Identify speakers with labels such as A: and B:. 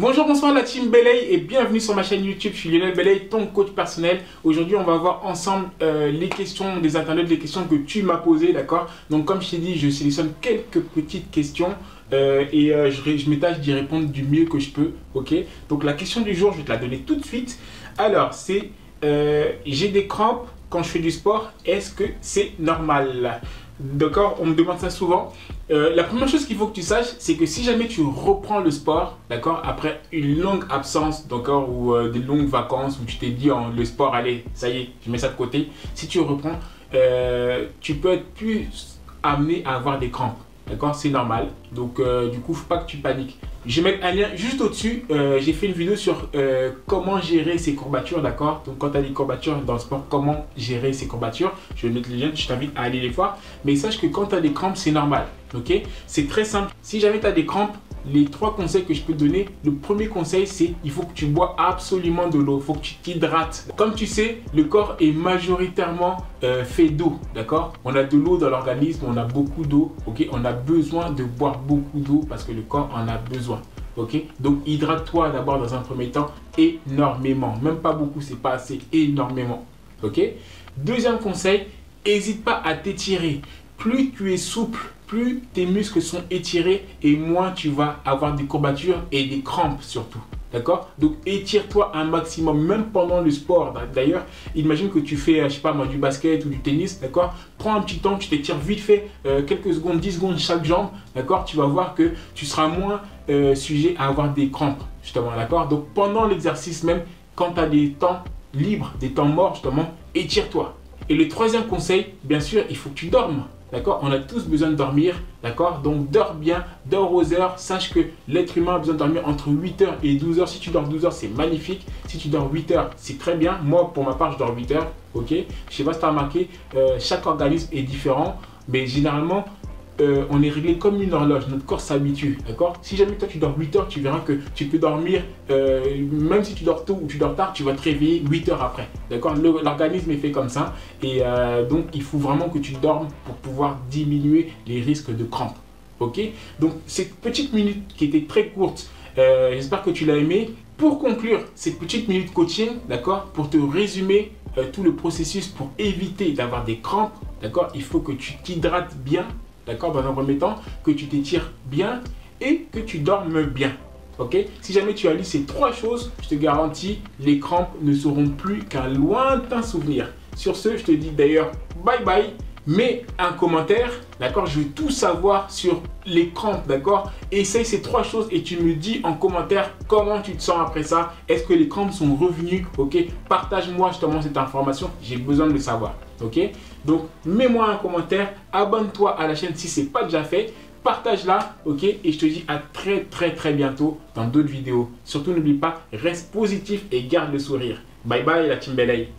A: Bonjour, bonsoir la team Belay et bienvenue sur ma chaîne YouTube. Je suis Lionel Belay, ton coach personnel. Aujourd'hui, on va voir ensemble les questions des internautes, les questions que tu m'as posées, d'accord? Donc, comme je t'ai dit, je sélectionne quelques petites questions je m'étâche d'y répondre du mieux que je peux, ok? Donc, la question du jour, je vais te la donner tout de suite. Alors, c'est j'ai des crampes quand je fais du sport, est-ce que c'est normal? D'accord, on me demande ça souvent. La première chose qu'il faut que tu saches, c'est que si jamais tu reprends le sport, d'accord, après une longue absence, d'accord, ou des longues vacances où tu t'es dit le sport, allez, ça y est, je mets ça de côté. Si tu reprends, tu peux être plus amené à avoir des crampes, d'accord, c'est normal. Donc du coup, faut pas que tu paniques. Je vais mettre un lien juste au-dessus. J'ai fait une vidéo sur comment gérer ces courbatures, d'accord? Donc, quand tu as des courbatures dans le sport, comment gérer ces courbatures? Je vais mettre les liens, je t'invite à aller les voir. Mais sache que quand tu as des crampes, c'est normal, ok? C'est très simple. Si jamais tu as des crampes, les 3 conseils que je peux te donner, le premier conseil, c'est il faut que tu bois absolument de l'eau. Il faut que tu t'hydrates. Comme tu sais, le corps est majoritairement fait d'eau, d'accord? On a de l'eau dans l'organisme, on a beaucoup d'eau, ok? On a besoin de boire beaucoup d'eau parce que le corps en a besoin, ok? Donc, hydrate-toi d'abord dans un premier temps énormément. Même pas beaucoup, c'est pas assez, énormément, ok? Deuxième conseil, n'hésite pas à t'étirer. Plus tu es souple, plus tes muscles sont étirés et moins tu vas avoir des courbatures et des crampes surtout. D'accord? Donc étire-toi un maximum, même pendant le sport. D'ailleurs, imagine que tu fais, je sais pas moi, du basket ou du tennis, d'accord? Prends un petit temps, tu t'étires vite fait, quelques secondes, 10 secondes chaque jambe, d'accord? Tu vas voir que tu seras moins sujet à avoir des crampes, justement, d'accord? Donc pendant l'exercice même, quand tu as des temps libres, des temps morts, justement, étire-toi. Et le troisième conseil, bien sûr, il faut que tu dormes. D'accord? On a tous besoin de dormir. D'accord? Donc, dors bien, dors aux heures. Sache que l'être humain a besoin de dormir entre 8 heures et 12 heures. Si tu dors 12 heures, c'est magnifique. Si tu dors 8 heures, c'est très bien. Moi, pour ma part, je dors 8 heures. Ok? Je ne sais pas si tu as remarqué, chaque organisme est différent. Mais généralement, on est réglé comme une horloge. Notre corps s'habitue. D'accord? Si jamais toi, tu dors 8 heures, tu verras que tu peux dormir, même si tu dors tôt ou tu dors tard, tu vas te réveiller 8 heures après. D'accord? L'organisme est fait comme ça. Et donc, il faut vraiment que tu dormes pour pouvoir diminuer les risques de crampes. Ok? Donc, cette petite minute qui était très courte, j'espère que tu l'as aimé. Pour conclure cette petite minute coaching, d'accord, pour te résumer tout le processus pour éviter d'avoir des crampes, d'accord, il faut que tu t'hydrates bien, d'accord, dans un premier temps, que tu t'étires bien et que tu dormes bien. Ok? Si jamais tu allies ces 3 choses, je te garantis, les crampes ne seront plus qu'un lointain souvenir. Sur ce, je te dis d'ailleurs bye bye. Mets un commentaire, d'accord? Je veux tout savoir sur les crampes, d'accord? Essaye ces 3 choses et tu me dis en commentaire comment tu te sens après ça. Est-ce que les crampes sont revenues? Ok? Partage-moi justement cette information, j'ai besoin de le savoir. Ok? Donc, mets-moi un commentaire, abonne-toi à la chaîne si ce n'est pas déjà fait. Partage-la, ok? Et je te dis à très bientôt dans d'autres vidéos. Surtout, n'oublie pas, reste positif et garde le sourire. Bye bye la team Belay.